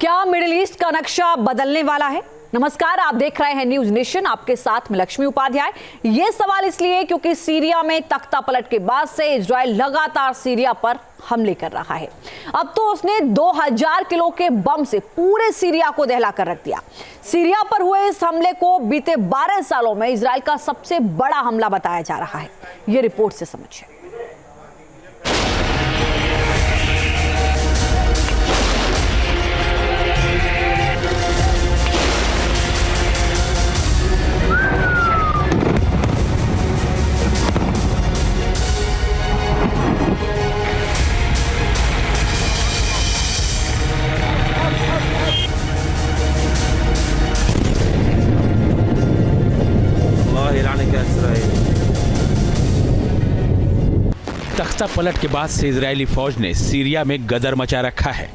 क्या middle east का नक्शा बदलने वाला है? नमस्कार, आप देख रहे हैं न्यूज नेशन। आपके साथ में लक्ष्मी उपाध्याय। ये सवाल इसलिए क्योंकि सीरिया में तख्ता पलट के बाद से इजराइल लगातार सीरिया पर हमले कर रहा है। अब तो उसने 2000 किलो के बम से पूरे सीरिया को दहला कर रख दिया। सीरिया पर हुए इस हमले को बीते 12 सालों में इजराइल का सबसे बड़ा हमला बताया जा रहा है। ये रिपोर्ट से समझिए। तख्ता पलट के बाद से इजरायली फौज ने सीरिया में गदर मचा रखा है।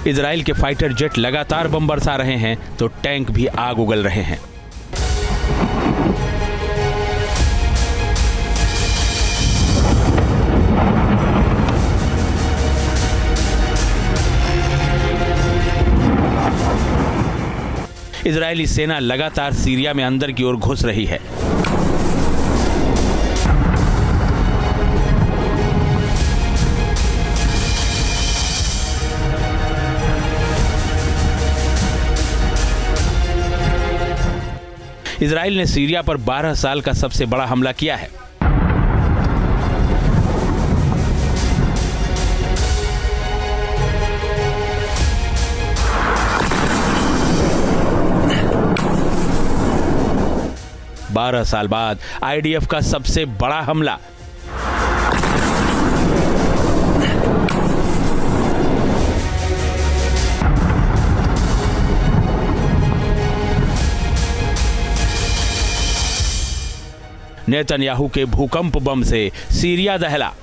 इजराइल के फाइटर जेट लगातार बम बरसा रहे हैं तो टैंक भी आग उगल रहे हैं। इजरायली सेना लगातार सीरिया में अंदर की ओर घुस रही है। इजराइल ने सीरिया पर 12 साल का सबसे बड़ा हमला किया है। बारह साल बाद आईडीएफ का सबसे बड़ा हमला। नेतन्याहू के भूकंप बम से सीरिया दहला।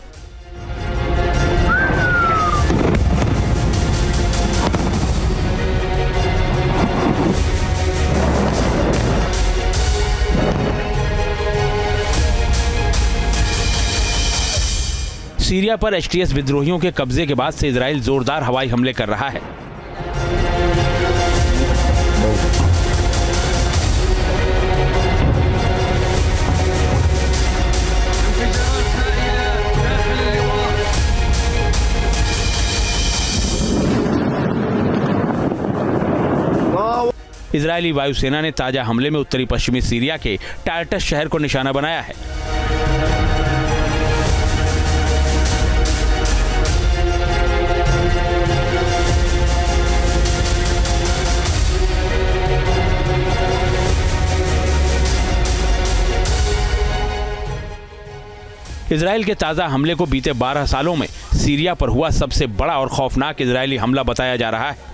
सीरिया पर एचटीएस विद्रोहियों के कब्जे के बाद से इजराइल जोरदार हवाई हमले कर रहा है। इजरायली वायुसेना ने ताजा हमले में उत्तरी पश्चिमी सीरिया के टार्टस शहर को निशाना बनाया है। इजराइल के ताजा हमले को बीते 12 सालों में सीरिया पर हुआ सबसे बड़ा और खौफनाक इजरायली हमला बताया जा रहा है।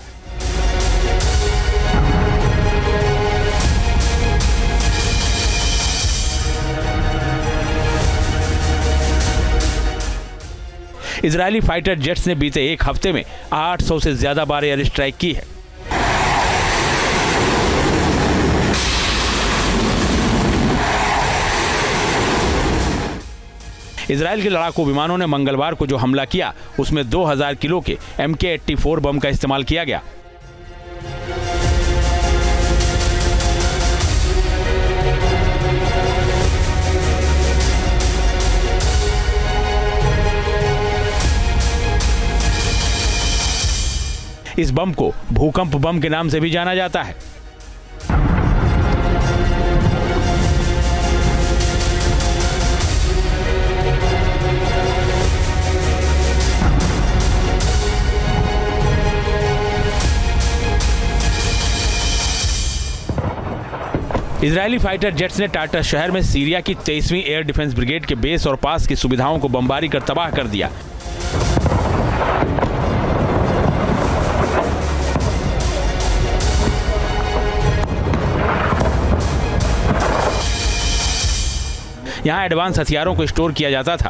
इजरायली फाइटर जेट्स ने बीते एक हफ्ते में 800 से ज्यादा बार एयर स्ट्राइक की है। इजराइल के लड़ाकू विमानों ने मंगलवार को जो हमला किया उसमें 2000 किलो के MK-84 बम का इस्तेमाल किया गया। इस बम को भूकंप बम के नाम से भी जाना जाता है। इजरायली फाइटर जेट्स ने टार्टस शहर में सीरिया की 23वीं एयर डिफेंस ब्रिगेड के बेस और पास की सुविधाओं को बमबारी कर तबाह कर दिया। यहां एडवांस हथियारों को स्टोर किया जाता था।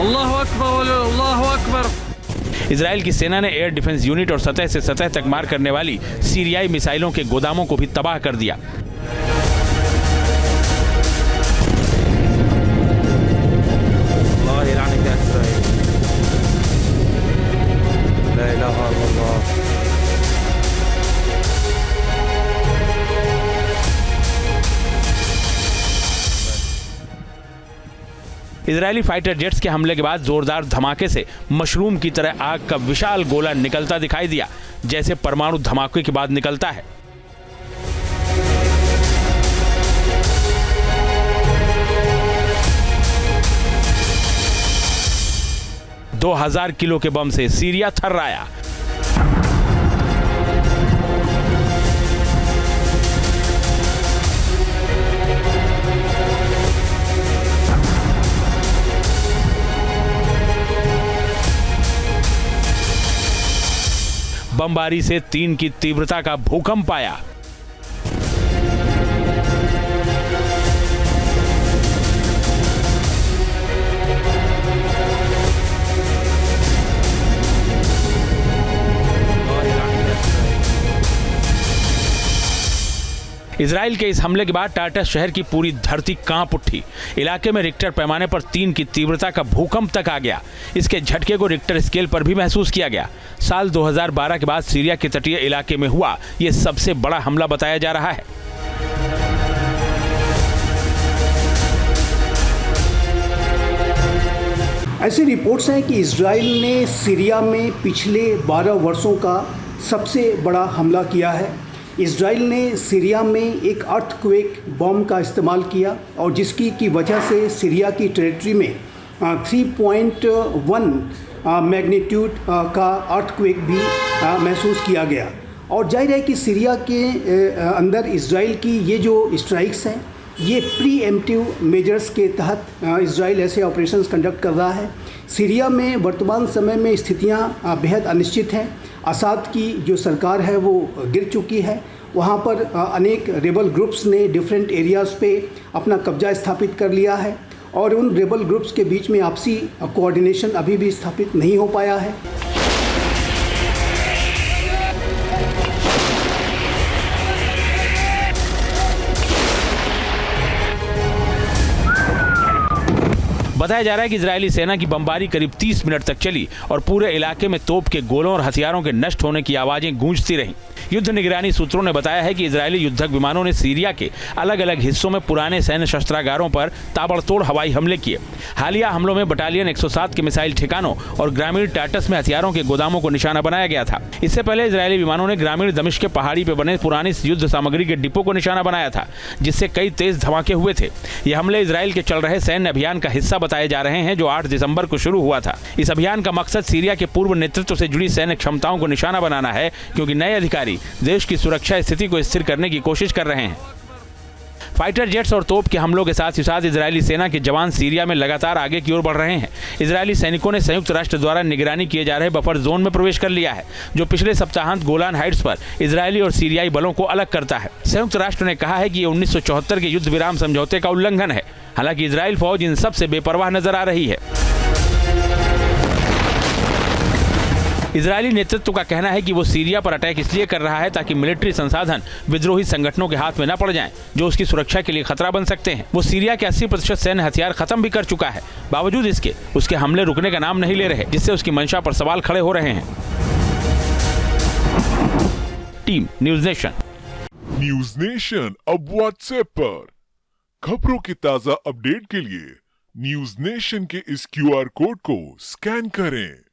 अल्लाहु अकबर, अल्लाहु अकबर। इजराइल की सेना ने एयर डिफेंस यूनिट और सतह से सतह तक मार करने वाली सीरियाई मिसाइलों के गोदामों को भी तबाह कर दिया। इजरायली फाइटर जेट्स के हमले के बाद जोरदार धमाके से मशरूम की तरह आग का विशाल गोला निकलता दिखाई दिया, जैसे परमाणु धमाके के बाद निकलता है। – 2000 किलो के बम से सीरिया थर्राया। बमबारी से 3 की तीव्रता का भूकंप आया। इजराइल के इस हमले के बाद टार्टस शहर की पूरी धरती कांप उठी। इलाके में रिक्टर पैमाने पर 3 की तीव्रता का भूकंप तक आ गया। इसके झटके को रिक्टर स्केल पर भी महसूस किया गया। साल 2012 के बाद सीरिया के तटीय इलाके में हुआ यह सबसे बड़ा हमला बताया जा रहा है। ऐसी रिपोर्ट्स हैं कि इजराइल ने सीरिया में पिछले 12 वर्षों का सबसे बड़ा हमला किया है। इजराइल ने सीरिया में एक अर्थक्वेक बम का इस्तेमाल किया और जिसकी की वजह से सीरिया की टेरिटरी में 3.1 मैग्नीट्यूड का अर्थक्वेक भी महसूस किया गया। और जाहिर है कि सीरिया के अंदर इजराइल की ये जो स्ट्राइक्स हैं ये प्रीएम्प्टिव मेजर्स के तहत इजराइल ऐसे ऑपरेशंस कंडक्ट कर रहा है। सीरिया में वर्तमान समय में स्थितियां बेहद अनिश्चित हैं। असाद की जो सरकार है वो गिर चुकी है। वहाँ पर अनेक रेबल ग्रुप्स ने डिफरेंट एरियाज़ पे अपना कब्जा स्थापित कर लिया है और उन रेबल ग्रुप्स के बीच में आपसी कोऑर्डिनेशन अभी भी स्थापित नहीं हो पाया है। बताया जा रहा है कि इजरायली सेना की बमबारी करीब 30 मिनट तक चली और पूरे इलाके में तोप के गोलों और हथियारों के नष्ट होने की आवाजें गूंजती रहीं। युद्ध निगरानी सूत्रों ने बताया है कि इजरायली युद्धक विमानों ने सीरिया के अलग अलग हिस्सों में पुराने सैन्य शस्त्रागारों पर ताबड़तोड़ हवाई हमले किए। हालिया हमलों में बटालियन 107 के मिसाइल ठिकानों और ग्रामीण टार्टस में हथियारों के गोदामों को निशाना बनाया गया था। इससे पहले इजरायली विमानों ने ग्रामीण दमिश्क के पहाड़ी पर बने पुरानी युद्ध सामग्री के डिपो को निशाना बनाया था, जिससे कई तेज धमाके हुए थे। ये हमले इजरायल के चल रहे सैन्य अभियान का हिस्सा बताए जा रहे हैं, जो 8 दिसंबर को शुरू हुआ था। इस अभियान का मकसद सीरिया के पूर्व नेतृत्व से जुड़ी सैन्य क्षमताओं को निशाना बनाना है, क्योंकि नए अधिकारी देश की सुरक्षा स्थिति को स्थिर करने की कोशिश कर रहे हैं। फाइटर जेट्स और तोप के हमलों के साथ ही साथ इजरायली सेना के जवान सीरिया में लगातार आगे की ओर बढ़ रहे हैं। इजरायली सैनिकों ने संयुक्त राष्ट्र द्वारा निगरानी किए जा रहे बफर जोन में प्रवेश कर लिया है, जो पिछले सप्ताहांत गोलान हाइट्स पर इजरायली और सीरियाई बलों को अलग करता है। संयुक्त राष्ट्र ने कहा है कि ये 1974 के युद्ध विराम समझौते का उल्लंघन है। हालांकि इजरायल फौज इन सब से बेपरवाह नजर आ रही है। इजरायली नेतृत्व का कहना है कि वो सीरिया पर अटैक इसलिए कर रहा है ताकि मिलिट्री संसाधन विद्रोही संगठनों के हाथ में न पड़ जाएं, जो उसकी सुरक्षा के लिए खतरा बन सकते हैं। वो सीरिया के 80% सैन्य हथियार खत्म भी कर चुका है। बावजूद इसके उसके हमले रुकने का नाम नहीं ले रहे, जिससे उसकी मंशा पर सवाल खड़े हो रहे हैं। Team news nation. News nation अब व्हाट्सएप पर खबरों की ताजा अपडेट के लिए न्यूज नेशन के इस QR कोड को स्कैन करें।